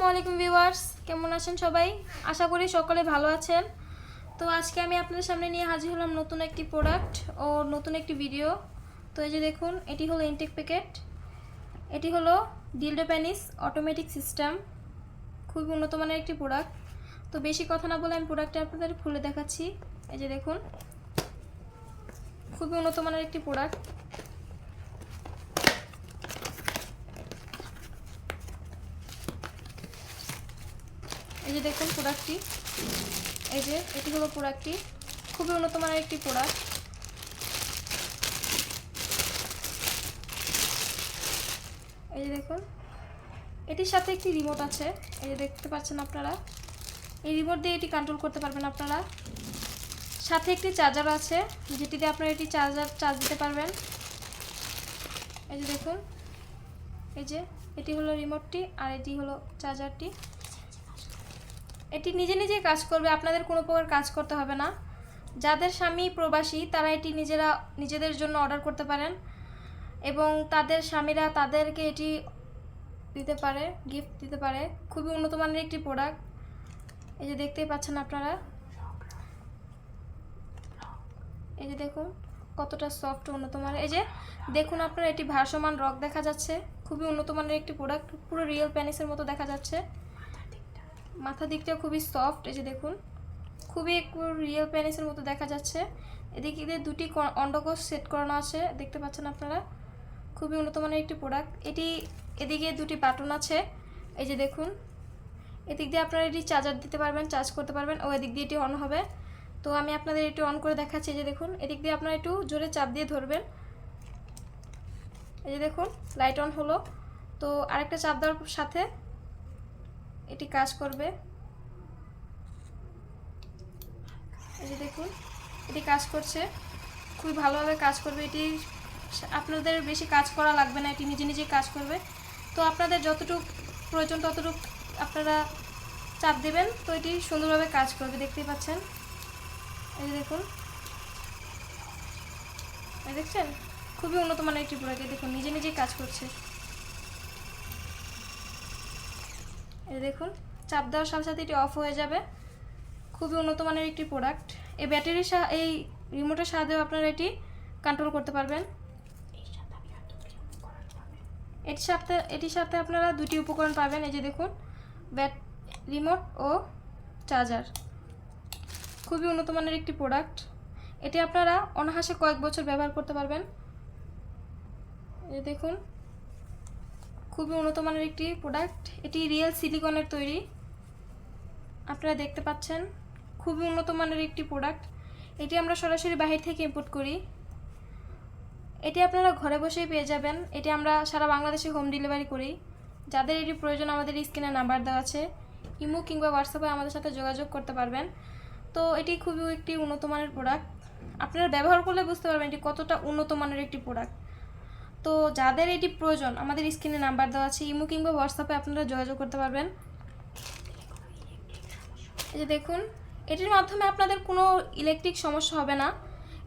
আসসালামু ভিউয়ার্স, কেমন আছেন সবাই? আশা করি সকলে ভালো আছেন। তো আজকে আমি আপনাদের সামনে নিয়ে হাজির হলাম নতুন একটি প্রোডাক্ট ও নতুন একটি ভিডিও। তো এই যে দেখুন, এটি হলো ইনটেক প্যাকেট। এটি হলো ডিলডো পেনিস অটোমেটিক সিস্টেম, খুব উন্নত মানের একটি প্রোডাক্ট। তো বেশি কথা না বলে আমি প্রোডাক্টটা আপনাদের খুলে দেখাচ্ছি। এই যে দেখুন, খুবই উন্নত মানের একটি প্রোডাক্ট। এই যে দেখুন প্রোডাক্টটি, এই যে এটি হলো প্রোডাক্টটি, খুবই উন্নত মানের একটি প্রোডাক্ট। এই যে দেখুন, এটির সাথে একটি রিমোট আছে, এই যে দেখতে পাচ্ছেন আপনারা। এই রিমোট দিয়ে এটি কন্ট্রোল করতে পারবেন আপনারা। সাথে একটি চার্জার আছে, যেটি দিয়ে আপনারা এটি চার্জ দিতে পারবেন। এই যে দেখুন, এই যে এটি হলো রিমোটটি আর এটি হলো চার্জারটি। এটি নিজে নিজে কাজ করবে, আপনাদের কোনো প্রকার কাজ করতে হবে না। যাদের স্বামী প্রবাসী তারা এটি নিজেদের জন্য অর্ডার করতে পারেন এবং তাদের স্বামীরা তাদেরকে এটি দিতে পারে, গিফট দিতে পারে। খুবই উন্নত মানের একটি প্রোডাক্ট। এই যে দেখতেই পাচ্ছেন আপনারা, এই যে দেখুন কতটা সফট উন্নত মানের। এই যে দেখুন আপনারা, এটি ভাসমান রক দেখা যাচ্ছে, খুবই উন্নত মানের একটি প্রোডাক্ট, পুরো রিয়েল পেনিসের মতো দেখা যাচ্ছে। মাথা দিকটা খুবই সফট, এই যে দেখুন খুবই রিয়েল পেনিসের মতো দেখা যাচ্ছে। এদিকে দুটি অন্ডকোষ সেট করানো আছে, দেখতে পাচ্ছেন আপনারা। খুবই উন্নত মানের একটি প্রোডাক্ট। এদিকে দুটি বাটন আছে, এই যে দেখুন। এদিক দিয়ে আপনারা এটি চার্জার দিতে পারবেন, চার্জ করতে পারবেন, ও এদিক দিয়ে এটি অন হবে। তো আমি আপনাদের এটি অন করে দেখাচ্ছি। এই যে দেখুন, এদিক দিয়ে আপনারা একটু জোরে চাপ দিয়ে ধরবেন। এই যে দেখুন লাইট অন হলো। তো আরেকটা চাপ দেওয়ার সাথে এটি কাজ করবে। এই যে দেখুন, এটি কাজ করছে, খুবই ভালোভাবে কাজ করবে। এটি আপনাদের বেশি কাজ করা লাগবে না, এটি নিজে নিজেই কাজ করবে। তো আপনাদের যতটুকু প্রয়োজন ততটুকু আপনারা চাপ দেবেন, তো এটি সুন্দরভাবে কাজ করবে, দেখতেই পাচ্ছেন। এই যে দেখুন, এই দেখছেন খুবই উন্নত মানের একটি প্রোডাক্ট। দেখুন নিজে নিজেই কাজ করছে। এই দেখুন চাপ দেওয়ার সাথে সাথে এটি অফ হয়ে যাবে। খুবই উন্নত মানের একটি প্রোডাক্ট। এই এই রিমোটের সাহায্যে আপনারা এটি কন্ট্রোল করতে পারবেন। এটির সাথে আপনারা দুটি উপকরণ পাবেন। এই যে দেখুন, রিমোট ও চার্জার। খুবই উন্নত মানের একটি প্রোডাক্ট। এটি আপনারা অনায়াসে কয়েক বছর ব্যবহার করতে পারবেন। এই যে দেখুন, খুবই উন্নত মানের একটি প্রোডাক্ট। এটি রিয়েল সিলিকনের তৈরি, আপনারা দেখতে পাচ্ছেন। খুবই উন্নত মানের একটি প্রোডাক্ট। এটি আমরা সরাসরি বাহির থেকে ইম্পোর্ট করি। এটি আপনারা ঘরে বসেই পেয়ে যাবেন। এটি আমরা সারা বাংলাদেশে হোম ডেলিভারি করি। যাদের এটি প্রয়োজন আমাদের স্ক্রিনে নাম্বার দেওয়া আছে, ইমো কিংবা হোয়াটসঅ্যাপে আমাদের সাথে যোগাযোগ করতে পারবেন। তো এটি খুবই একটি উন্নত মানের প্রোডাক্ট। আপনারা ব্যবহার করলে বুঝতে পারবেন এটি কতটা উন্নত মানের একটি প্রোডাক্ট। তো যাদের এটি প্রয়োজন আমাদের স্ক্রিনে নাম্বার দেওয়া আছে, ইমো কিংবা হোয়াটসঅ্যাপে আপনারা যোগাযোগ করতে পারবেন। এই যে দেখুন, এটির মাধ্যমে আপনাদের কোনো ইলেকট্রিক সমস্যা হবে না।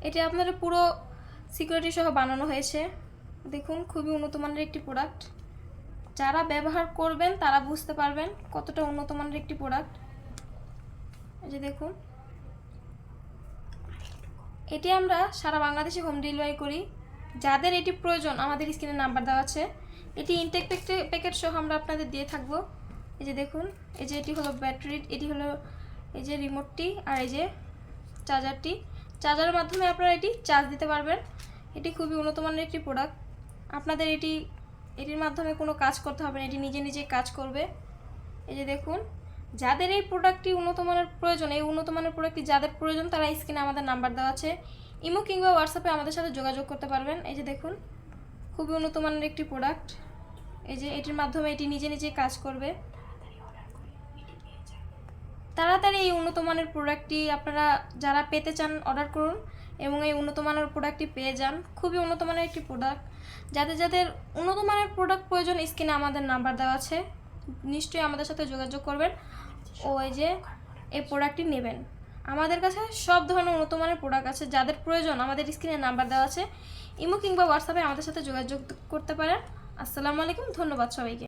এটি আপনাদের পুরো সিকিউরিটি সহ বানানো হয়েছে। দেখুন খুবই উন্নত মানের একটি প্রোডাক্ট। যারা ব্যবহার করবেন তারা বুঝতে পারবেন কতটা উন্নত মানের একটি প্রোডাক্ট। এই যে দেখুন, এটি আমরা সারা বাংলাদেশে হোম ডেলিভারি করি। যাদের এটি প্রয়োজন আমাদের স্ক্রিনে নাম্বার দেওয়া আছে। এটি ইনটেক প্যাকেট সহ আমরা আপনাদের দিয়ে থাকবো। এই যে দেখুন, এই যে এটি হলো ব্যাটারি, এটি হলো এই যে রিমোটটি, আর এই যে চার্জারটি। চার্জারের মাধ্যমে আপনারা এটি চার্জ দিতে পারবেন। এটি খুবই উন্নত মানের একটি প্রোডাক্ট। আপনাদের এটির মাধ্যমে কোনো কাজ করতে হবে না, এটি নিজে নিজে কাজ করবে। এই যে দেখুন, যাদের এই প্রোডাক্টটি উন্নত মানের প্রয়োজন, এই উন্নত মানের প্রোডাক্টটি যাদের প্রয়োজন তারা স্ক্রিনে আমাদের নাম্বার দেওয়া আছে, ইমো কিংবা হোয়াটসঅ্যাপে আমাদের সাথে যোগাযোগ করতে পারবেন। এই যে দেখুন, খুবই উন্নত মানের একটি প্রোডাক্ট। এই যে এটির মাধ্যমে এটি নিজে নিজে কাজ করবে। তাড়াতাড়ি এই উন্নত মানের প্রোডাক্টটি আপনারা যারা পেতে চান অর্ডার করুন এবং এই উন্নত মানের প্রোডাক্টটি পেয়ে যান। খুবই উন্নত মানের একটি প্রোডাক্ট। যাদের উন্নত মানের প্রোডাক্ট প্রয়োজন স্ক্রিনে আমাদের নাম্বার দেওয়া আছে, নিশ্চয়ই আমাদের সাথে যোগাযোগ করবেন ও এই যে এই প্রোডাক্টটি নেবেন। আমাদের কাছে সব ধরনের উন্নত মানের প্রোডাক্ট আছে। যাদের প্রয়োজন আমাদের স্ক্রিনে নাম্বার দেওয়া আছে, ইমো কিংবা হোয়াটসঅ্যাপে আমাদের সাথে যোগাযোগ করতে পারেন। আসসালামু আলাইকুম, ধন্যবাদ সবাইকে।